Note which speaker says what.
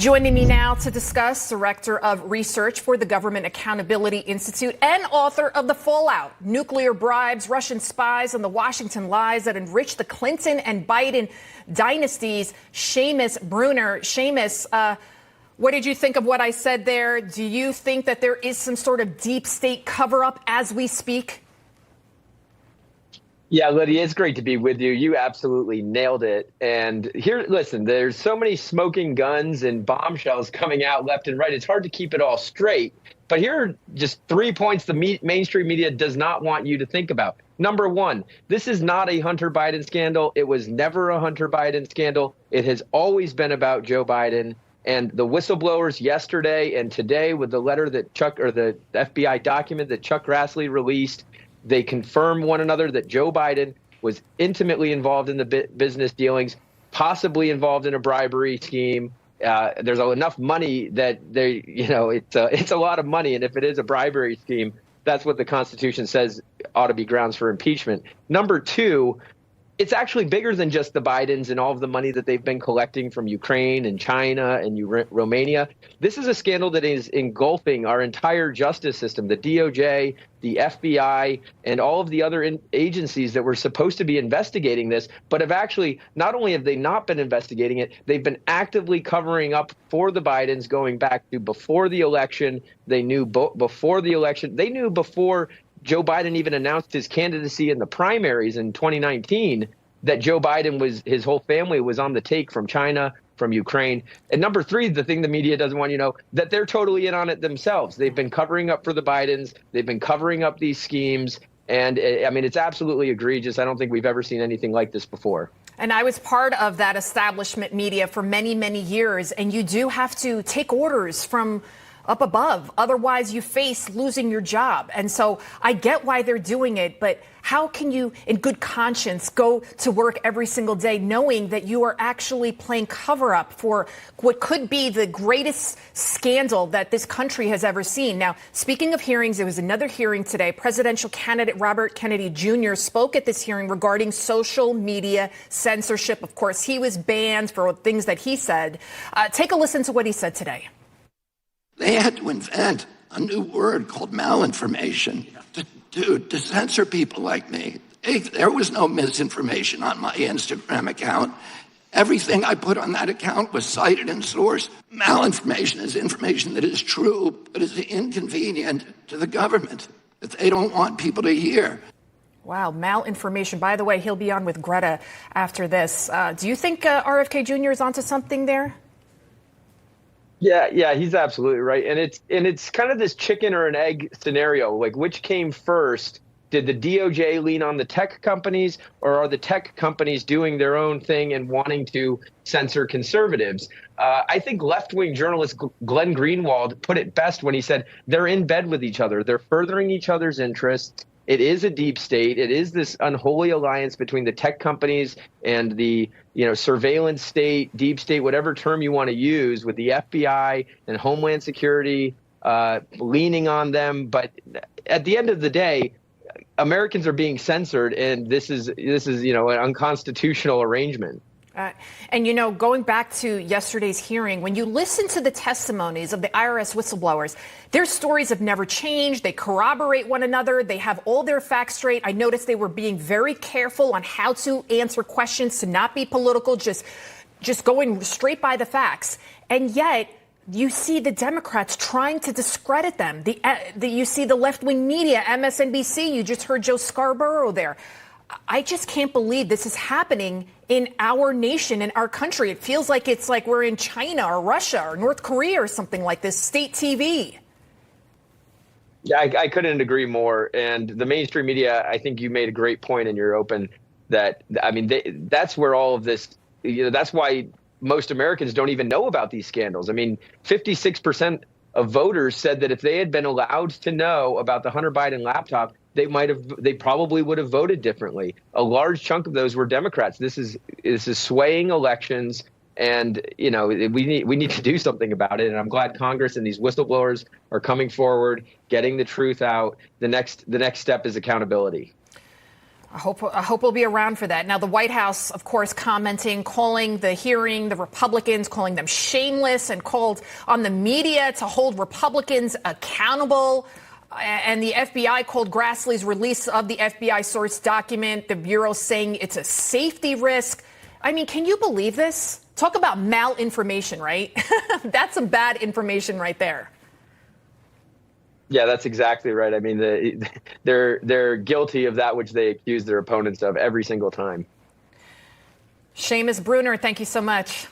Speaker 1: Joining me now to discuss, Director of Research for the Government Accountability Institute and author of The Fallout, Nuclear Bribes, Russian Spies, and the Washington Lies that enriched the Clinton and Biden dynasties, Seamus Bruner. Seamus, what did you think of what I said there? Do you think that there is some sort of deep state cover-up as we speak?
Speaker 2: Yeah, Lydia, it's great to be with you. You absolutely nailed it. And here, listen, there's so many smoking guns and bombshells coming out left and right. It's hard to keep it all straight. But here are just 3 points the mainstream media does not want you to think about. Number one, this is not a Hunter Biden scandal. It was never a Hunter Biden scandal. It has always been about Joe Biden. And the whistleblowers yesterday and today with the letter that the FBI document that Chuck Grassley released, they confirm one another that Joe Biden was intimately involved in the business dealings, possibly involved in a bribery scheme. There's enough money that it's a lot of money. And if it is a bribery scheme, that's what the Constitution says ought to be grounds for impeachment. Number two, it's actually bigger than just the Bidens and all of the money that they've been collecting from Ukraine and China and Romania. This is a scandal that is engulfing our entire justice system, the DOJ, the FBI, and all of the other agencies that were supposed to be investigating this, but have actually, not only have they not been investigating it, they've been actively covering up for the Bidens going back to before the election. They knew before the election. They knew before Joe Biden even announced his candidacy in the primaries in 2019 that Joe Biden his whole family was on the take from China, from Ukraine. And number three, the thing the media doesn't want you to know, that they're totally in on it themselves. They've been covering up for the Bidens. They've been covering up these schemes. And I mean, it's absolutely egregious. I don't think we've ever seen anything like this before.
Speaker 1: And I was part of that establishment media for many, many years. And you do have to take orders from up above. Otherwise, you face losing your job. And so I get why they're doing it. But how can you, in good conscience, go to work every single day knowing that you are actually playing cover up for what could be the greatest scandal that this country has ever seen? Now, speaking of hearings, there was another hearing today. Presidential candidate Robert Kennedy Jr. spoke at this hearing regarding social media censorship. Of course, he was banned for things that he said. Take a listen to what he said today.
Speaker 3: They had to invent a new word called malinformation to censor people like me. There was no misinformation on my Instagram account. Everything I put on that account was cited and sourced. Malinformation is information that is true, but is inconvenient to the government that they don't want people to hear.
Speaker 1: Wow, malinformation. By the way, he'll be on with Greta after this. Do you think RFK Jr. is onto something there?
Speaker 2: Yeah, he's absolutely right. And it's kind of this chicken or an egg scenario. Like, which came first? Did the DOJ lean on the tech companies, or are the tech companies doing their own thing and wanting to censor conservatives? I think left-wing journalist Glenn Greenwald put it best when he said they're in bed with each other. They're furthering each other's interests. It is a deep state. It is this unholy alliance between the tech companies and the surveillance state, deep state, whatever term you want to use, with the FBI and Homeland Security leaning on them. But at the end of the day, Americans are being censored, and this is an unconstitutional arrangement.
Speaker 1: And, going back to yesterday's hearing, when you listen to the testimonies of the IRS whistleblowers, their stories have never changed. They corroborate one another. They have all their facts straight. I noticed they were being very careful on how to answer questions, to not be political, just going straight by the facts. And yet you see the Democrats trying to discredit them. You see the left-wing media, MSNBC. You just heard Joe Scarborough there. I just can't believe this is happening in our nation, in our country. It feels like it's like we're in China or Russia or North Korea or something like this, state TV.
Speaker 2: Yeah, I couldn't agree more. And the mainstream media, I think you made a great point in your open that, I mean, that's where all of this, that's why most Americans don't even know about these scandals. I mean, 56% of voters said that if they had been allowed to know about the Hunter Biden laptop, they probably would have voted differently. A large chunk of those were Democrats. This is swaying elections, and we need to do something about it. And I'm glad Congress and these whistleblowers are coming forward, getting the truth out. The next step is accountability.
Speaker 1: I hope we'll be around for that. Now, the White House, of course, commenting, calling the hearing, the Republicans, calling them shameless, and called on the media to hold Republicans accountable. And the FBI called Grassley's release of the FBI source document, the Bureau saying it's a safety risk. I mean, can you believe this? Talk about malinformation, right? That's some bad information right there.
Speaker 2: Yeah, that's exactly right. I mean, they're guilty of that which they accuse their opponents of every single time.
Speaker 1: Seamus, Bruner, thank you so much.